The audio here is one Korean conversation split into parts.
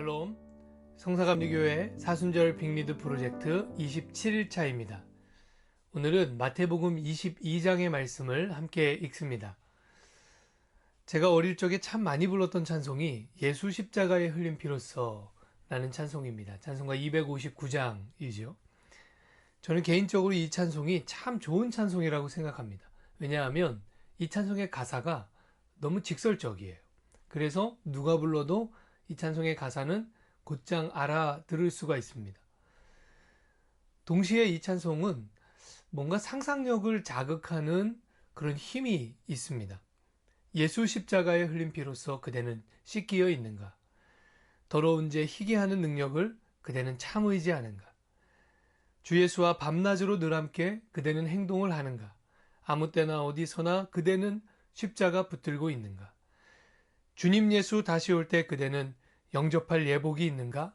샬롬, 성사감리교회 사순절 빅리드 프로젝트 27일차입니다. 오늘은 마태복음 22장의 말씀을 함께 읽습니다. 제가 어릴 적에 참 많이 불렀던 찬송이 예수 십자가에 흘린 피로써 라는 찬송입니다. 찬송가 259장이죠. 저는 개인적으로 이 찬송이 참 좋은 찬송이라고 생각합니다. 왜냐하면 이 찬송의 가사가 너무 직설적이에요. 그래서 누가 불러도 이 찬송의 가사는 곧장 알아들을 수가 있습니다. 동시에 이 찬송은 뭔가 상상력을 자극하는 그런 힘이 있습니다. 예수 십자가에 흘린 피로써 그대는 씻기어 있는가? 더러운 죄 희게 하는 능력을 그대는 참 의지하는가? 주 예수와 밤낮으로 늘 함께 그대는 행동을 하는가? 아무 때나 어디서나 그대는 십자가 붙들고 있는가? 주님 예수 다시 올 때 그대는 영접할 예복이 있는가?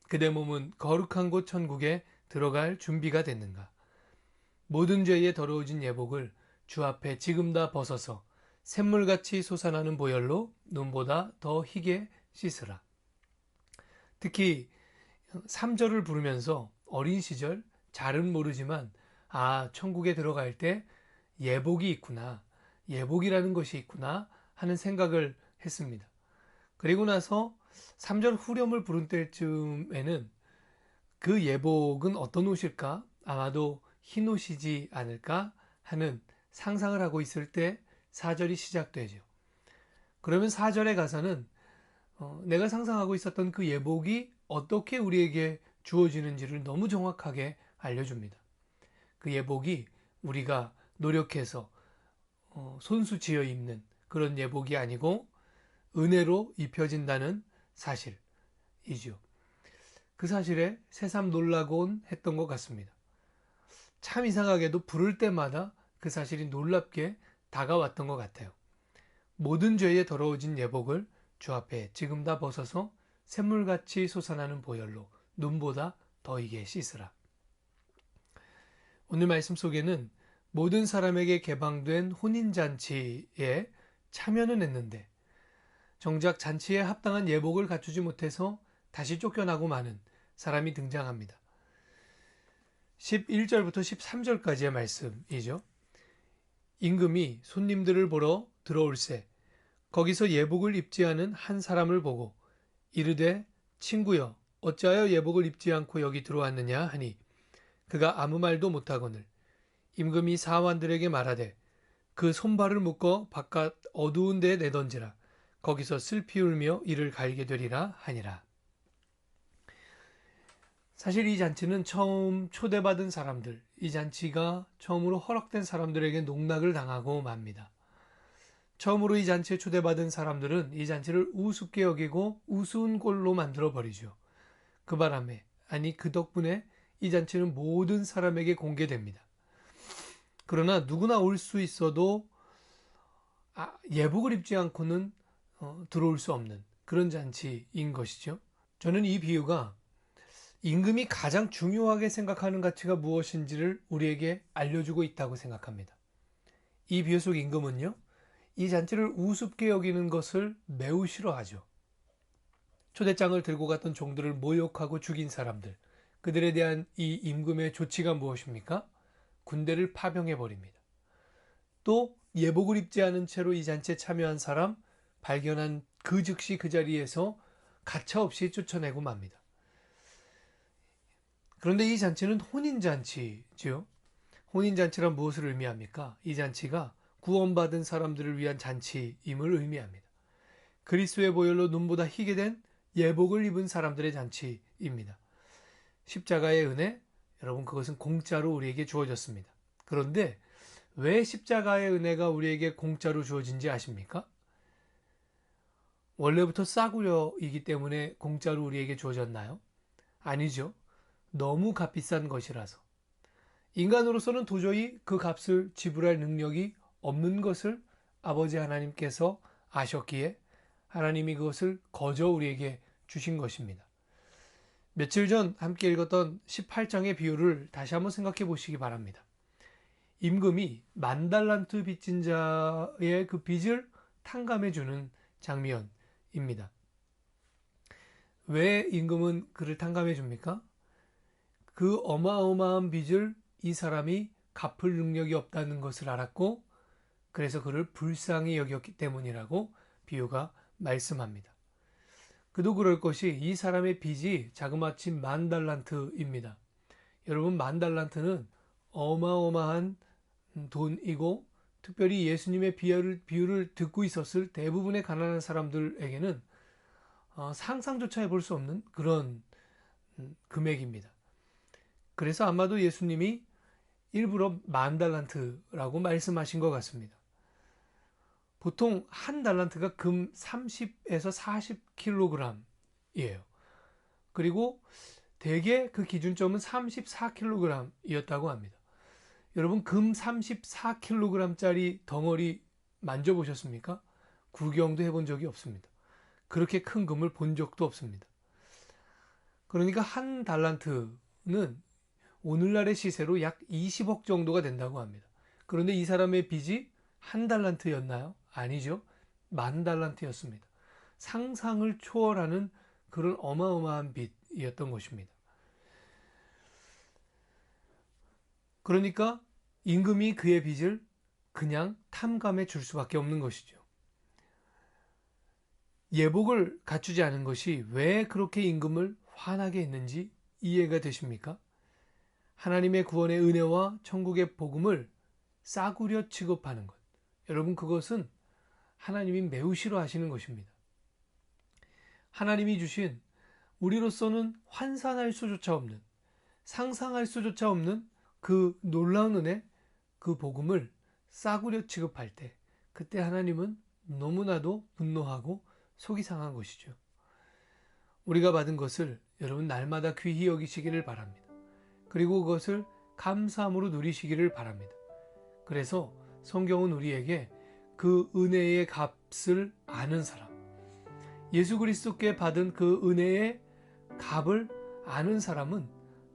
그대 몸은 거룩한 곳 천국에 들어갈 준비가 됐는가? 모든 죄에 더러워진 예복을 주 앞에 지금 다 벗어서 샘물같이 솟아나는 보혈로 눈보다 더 희게 씻으라. 특히 3절을 부르면서 어린 시절 잘은 모르지만 천국에 들어갈 때 예복이 있구나, 예복이라는 것이 있구나 하는 생각을 했습니다. 그리고 나서 3절 후렴을 부른 때쯤에는 그 예복은 어떤 옷일까? 아마도 흰 옷이지 않을까 하는 상상을 하고 있을 때 4절이 시작되죠. 그러면 4절의 가사는 내가 상상하고 있었던 그 예복이 어떻게 우리에게 주어지는지를 너무 정확하게 알려줍니다. 그 예복이 우리가 노력해서 손수 지어 입는 그런 예복이 아니고 은혜로 입혀진다는 사실이죠. 그 사실에 새삼 놀라곤 했던 것 같습니다. 참 이상하게도 부를 때마다 그 사실이 놀랍게 다가왔던 것 같아요. 모든 죄에 더러워진 예복을 주 앞에 지금 다 벗어서 샘물같이 솟아나는 보혈로 눈보다 더 희게 씻으라. 오늘 말씀 속에는 모든 사람에게 개방된 혼인잔치에 참여는 했는데 정작 잔치에 합당한 예복을 갖추지 못해서 다시 쫓겨나고 마는 사람이 등장합니다. 11절부터 13절까지의 말씀이죠. 임금이 손님들을 보러 들어올세 거기서 예복을 입지 않은 한 사람을 보고 이르되 친구여 어찌하여 예복을 입지 않고 여기 들어왔느냐 하니 그가 아무 말도 못하거늘 임금이 사환들에게 말하되 그 손발을 묶어 바깥 어두운 데에 내던지라 거기서 슬피 울며 이를 갈게 되리라 하니라. 사실 이 잔치는 처음 초대받은 사람들, 이 잔치가 처음으로 허락된 사람들에게 농락을 당하고 맙니다. 처음으로 이 잔치에 초대받은 사람들은 이 잔치를 우습게 여기고 우스운 꼴로 만들어버리죠. 그 바람에, 그 덕분에 이 잔치는 모든 사람에게 공개됩니다. 그러나 누구나 올 수 있어도 예복을 입지 않고는 들어올 수 없는 그런 잔치인 것이죠. 저는 이 비유가 임금이 가장 중요하게 생각하는 가치가 무엇인지를 우리에게 알려주고 있다고 생각합니다. 이 비유 속 임금은요, 이 잔치를 우습게 여기는 것을 매우 싫어하죠. 초대장을 들고 갔던 종들을 모욕하고 죽인 사람들, 그들에 대한 이 임금의 조치가 무엇입니까? 군대를 파병해버립니다. 또 예복을 입지 않은 채로 이 잔치에 참여한 사람 발견한 그 즉시 그 자리에서 가차없이 쫓아내고 맙니다. 그런데 이 잔치는 혼인잔치죠. 혼인잔치란 무엇을 의미합니까? 이 잔치가 구원받은 사람들을 위한 잔치임을 의미합니다. 그리스도의 보혈로 눈보다 희게 된 예복을 입은 사람들의 잔치입니다. 십자가의 은혜, 여러분 그것은 공짜로 우리에게 주어졌습니다. 그런데 왜 십자가의 은혜가 우리에게 공짜로 주어진지 아십니까? 원래부터 싸구려이기 때문에 공짜로 우리에게 주어졌나요? 아니죠. 너무 값비싼 것이라서. 인간으로서는 도저히 그 값을 지불할 능력이 없는 것을 아버지 하나님께서 아셨기에 하나님이 그것을 거저 우리에게 주신 것입니다. 며칠 전 함께 읽었던 18장의 비유를 다시 한번 생각해 보시기 바랍니다. 임금이 10,000달란트 빚진 자의 그 빚을 탕감해 주는 장면입니다. 왜 임금은 그를 탕감해 줍니까? 그 어마어마한 빚을 이 사람이 갚을 능력이 없다는 것을 알았고, 그래서 그를 불쌍히 여겼기 때문이라고 비유가 말씀합니다. 그도 그럴 것이 이 사람의 빚이 자그마치 10,000달란트입니다. 여러분, 10,000달란트는 어마어마한 돈이고, 특별히 예수님의 비유를 듣고 있었을 대부분의 가난한 사람들에게는 상상조차 해볼 수 없는 그런 금액입니다. 그래서 아마도 예수님이 일부러 10,000달란트라고 말씀하신 것 같습니다. 보통 한 달란트가 금 30에서 40kg이에요. 그리고 대개 그 기준점은 34kg이었다고 합니다. 여러분, 금 34kg짜리 덩어리 만져보셨습니까? 구경도 해본 적이 없습니다. 그렇게 큰 금을 본 적도 없습니다. 그러니까 한 달란트는 오늘날의 시세로 약 20억 정도가 된다고 합니다. 그런데 이 사람의 빚이 한 달란트였나요? 아니죠. 10,000달란트였습니다. 상상을 초월하는 그런 어마어마한 빚이었던 것입니다. 그러니까 임금이 그의 빚을 그냥 탕감해 줄 수밖에 없는 것이죠. 예복을 갖추지 않은 것이 왜 그렇게 임금을 화나게 했는지 이해가 되십니까? 하나님의 구원의 은혜와 천국의 복음을 싸구려 취급하는 것. 여러분, 그것은 하나님이 매우 싫어하시는 것입니다. 하나님이 주신 우리로서는 환산할 수조차 없는, 상상할 수조차 없는 그 놀라운 은혜, 그 복음을 싸구려 취급할 때, 그때 하나님은 너무나도 분노하고 속이 상한 것이죠. 우리가 받은 것을 여러분 날마다 귀히 여기시기를 바랍니다. 그리고 그것을 감사함으로 누리시기를 바랍니다. 그래서 성경은 우리에게 그 은혜의 값을 아는 사람, 예수 그리스도께 받은 그 은혜의 값을 아는 사람은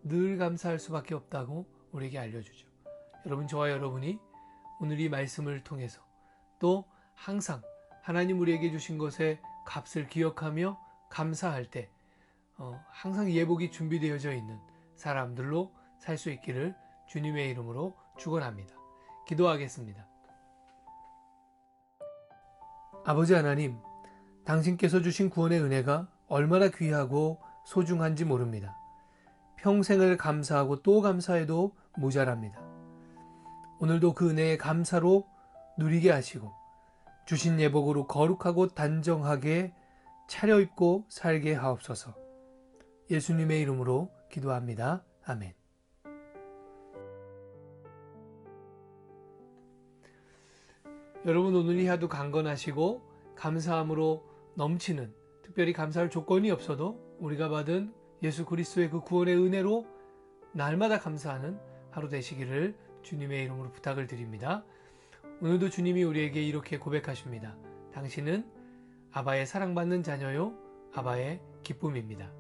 늘 감사할 수밖에 없다고 우리에게 알려주죠. 여러분, 저와 여러분이 오늘 이 말씀을 통해서 또 항상 하나님 우리에게 주신 것의 값을 기억하며 감사할 때 항상 예복이 준비되어져 있는 사람들로 살 수 있기를 주님의 이름으로 축원합니다. 기도하겠습니다. 아버지 하나님, 당신께서 주신 구원의 은혜가 얼마나 귀하고 소중한지 모릅니다. 평생을 감사하고 또 감사해도 모자랍니다. 오늘도 그 은혜의 감사로 누리게 하시고 주신 예복으로 거룩하고 단정하게 차려입고 살게 하옵소서. 예수님의 이름으로 기도합니다. 아멘. 여러분, 오늘 이 하루 강건하시고 감사함으로 넘치는, 특별히 감사할 조건이 없어도 우리가 받은 예수 그리스도의 그 구원의 은혜로 날마다 감사하는 하루 되시기를 주님의 이름으로 부탁을 드립니다. 오늘도 주님이 우리에게 이렇게 고백하십니다. 당신은 아바의 사랑받는 자녀요, 아바의 기쁨입니다.